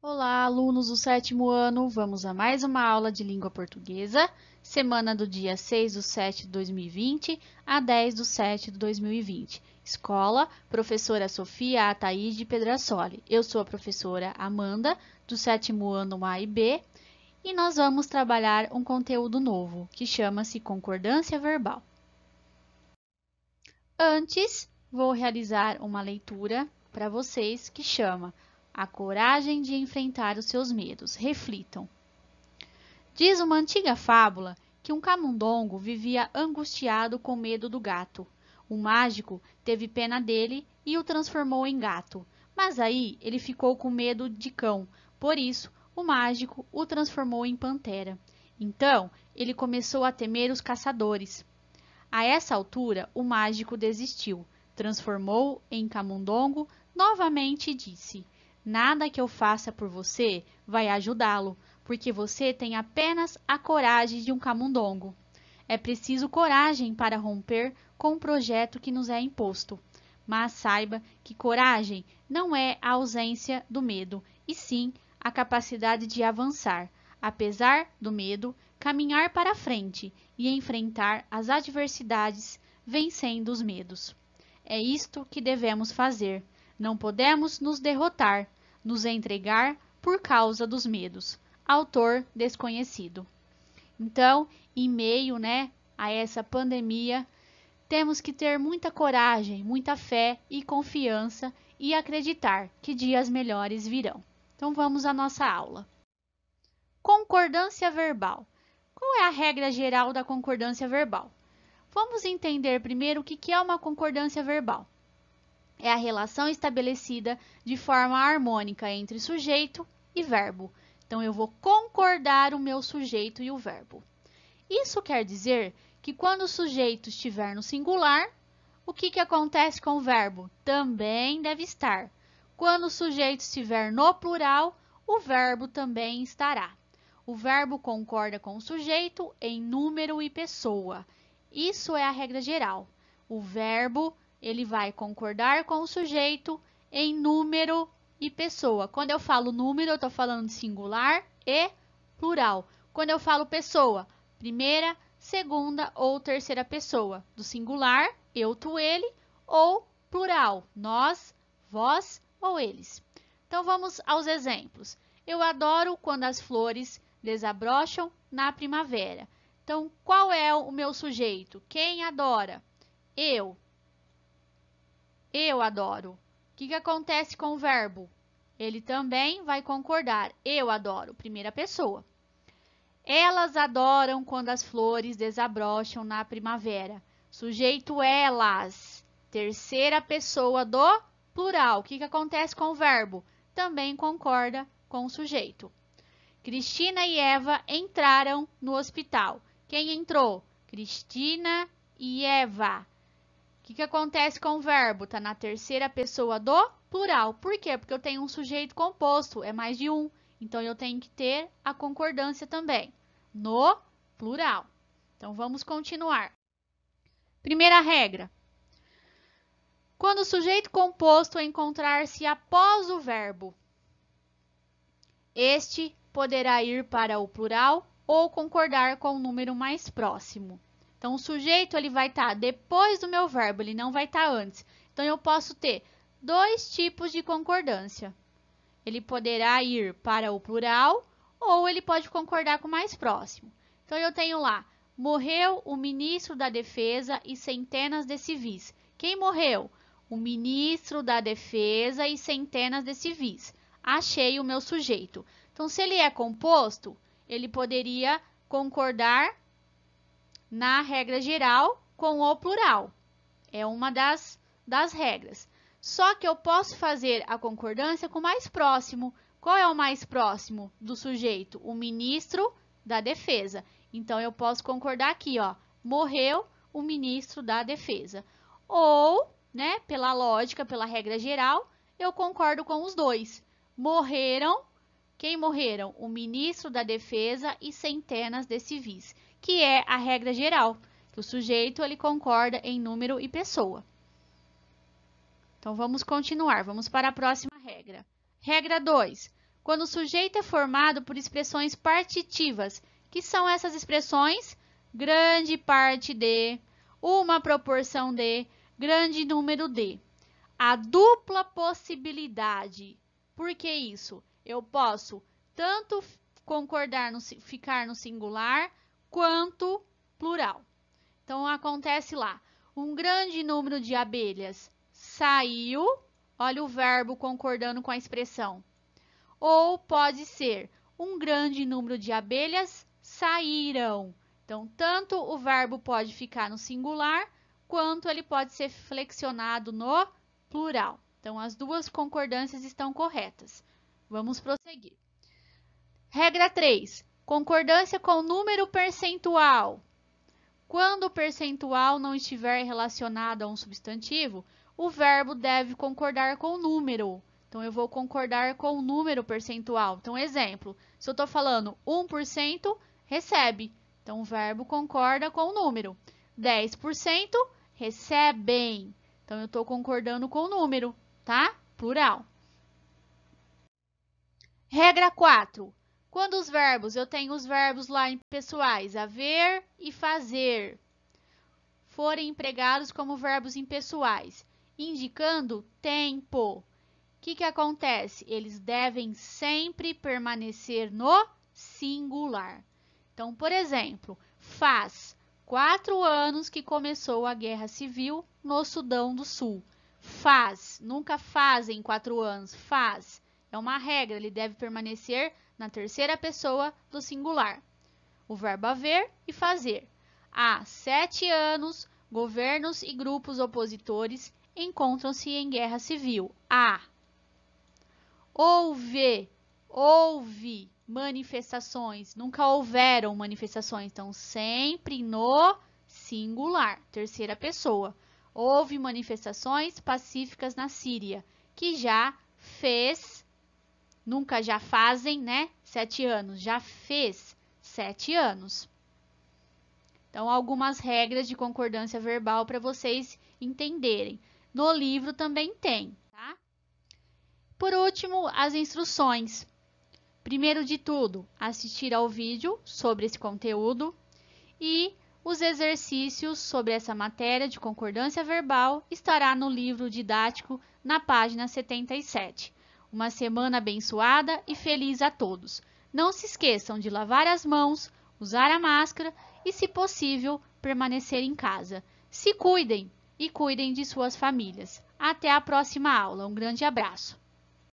Olá, alunos do sétimo ano! Vamos a mais uma aula de língua portuguesa, semana do dia 6/7 de 2020 a 10/7 de 2020. Escola, professora Sofia Ataíde Pedrasoli. Eu sou a professora Amanda, do sétimo ano A e B, e nós vamos trabalhar um conteúdo novo, que chama-se concordância verbal. Antes, vou realizar uma leitura para vocês que chama A Coragem de Enfrentar os Seus Medos. Reflitam. Diz uma antiga fábula que um camundongo vivia angustiado com medo do gato. O mágico teve pena dele e o transformou em gato. Mas aí ele ficou com medo de cão, por isso o mágico o transformou em pantera. Então ele começou a temer os caçadores. A essa altura, o mágico desistiu, transformou em camundongo novamente e disse: Nada que eu faça por você vai ajudá-lo, porque você tem apenas a coragem de um camundongo. É preciso coragem para romper com o projeto que nos é imposto. Mas saiba que coragem não é a ausência do medo, e sim a capacidade de avançar, apesar do medo, caminhar para frente e enfrentar as adversidades, vencendo os medos. É isto que devemos fazer. Não podemos nos derrotar, nos entregar por causa dos medos. Autor desconhecido. Então, em meio, a essa pandemia, temos que ter muita coragem, muita fé e confiança e acreditar que dias melhores virão. Então, vamos à nossa aula. Concordância verbal. Qual é a regra geral da concordância verbal? Vamos entender primeiro o que é uma concordância verbal. É a relação estabelecida de forma harmônica entre sujeito e verbo. Então, eu vou concordar o meu sujeito e o verbo. Isso quer dizer que quando o sujeito estiver no singular, o que acontece com o verbo? Também deve estar. Quando o sujeito estiver no plural, o verbo também estará. O verbo concorda com o sujeito em número e pessoa. Isso é a regra geral. O verbo, ele vai concordar com o sujeito em número e pessoa. Quando eu falo número, eu estou falando de singular e plural. Quando eu falo pessoa, primeira, segunda ou terceira pessoa. Do singular, eu, tu, ele, ou plural, nós, vós ou eles. Então, vamos aos exemplos. Eu adoro quando as flores desabrocham na primavera. Então, qual é o meu sujeito? Quem adora? Eu. Eu adoro. O que acontece com o verbo? Ele também vai concordar. Eu adoro, primeira pessoa. Elas adoram quando as flores desabrocham na primavera. Sujeito elas. Terceira pessoa do plural. O que acontece com o verbo? Também concorda com o sujeito. Cristina e Eva entraram no hospital. Quem entrou? Cristina e Eva. O que acontece com o verbo? Está na terceira pessoa do plural. Por quê? Porque eu tenho um sujeito composto, é mais de um. Então, eu tenho que ter a concordância também, no plural. Então, vamos continuar. Primeira regra. Quando o sujeito composto encontrar-se após o verbo, este poderá ir para o plural ou concordar com o número mais próximo. Então, o sujeito ele vai estar depois do meu verbo, ele não vai estar antes. Então, eu posso ter dois tipos de concordância. Ele poderá ir para o plural ou ele pode concordar com o mais próximo. Então, eu tenho lá, morreu o ministro da Defesa e centenas de civis. Quem morreu? O ministro da Defesa e centenas de civis. Achei o meu sujeito. Então, se ele é composto, ele poderia concordar na regra geral com o plural. É uma das regras. Só que eu posso fazer a concordância com o mais próximo. Qual é o mais próximo do sujeito? O ministro da Defesa. Então, eu posso concordar aqui, ó. Morreu o ministro da Defesa. Ou, pela lógica, pela regra geral, eu concordo com os dois. Morreram. Quem morreram? O ministro da Defesa e centenas de civis, que é a regra geral, que o sujeito ele concorda em número e pessoa. Então, vamos continuar. Vamos para a próxima regra. Regra 2. quando o sujeito é formado por expressões partitivas, que são essas expressões? Grande parte de, uma proporção de, grande número de. A dupla possibilidade. Por que isso? Eu posso tanto concordar ficar no singular quanto plural. Então, acontece lá. Um grande número de abelhas saiu. Olha o verbo concordando com a expressão. Ou pode ser um grande número de abelhas saíram. Então, tanto o verbo pode ficar no singular, quanto ele pode ser flexionado no plural. Então, as duas concordâncias estão corretas. Vamos prosseguir. Regra 3. Concordância com número percentual. Quando o percentual não estiver relacionado a um substantivo, o verbo deve concordar com o número. Então, eu vou concordar com o número percentual. Então, exemplo, se eu estou falando 1%, recebe. Então, o verbo concorda com o número. 10% recebem. Então, eu estou concordando com o número, tá? Plural. Regra 4. Quando os verbos, eu tenho os verbos lá impessoais, haver e fazer, forem empregados como verbos impessoais, indicando tempo. O que acontece? Eles devem sempre permanecer no singular. Então, por exemplo, faz 4 anos que começou a Guerra Civil no Sudão do Sul. Faz, nunca fazem 4 anos, faz. É uma regra, ele deve permanecer na terceira pessoa do singular. O verbo haver e fazer. Há 7 anos, governos e grupos opositores encontram-se em guerra civil. Há. Houve manifestações. Nunca houveram manifestações. Então, sempre no singular, terceira pessoa. Houve manifestações pacíficas na Síria, que já fez. Nunca já fazem, né? 7 anos. Já fez 7 anos. Então, algumas regras de concordância verbal para vocês entenderem. No livro também tem, tá? Por último, as instruções. Primeiro de tudo, assistir ao vídeo sobre esse conteúdo e os exercícios sobre essa matéria de concordância verbal estará no livro didático na página 77. Uma semana abençoada e feliz a todos. Não se esqueçam de lavar as mãos, usar a máscara e, se possível, permanecer em casa. Se cuidem e cuidem de suas famílias. Até a próxima aula. Um grande abraço.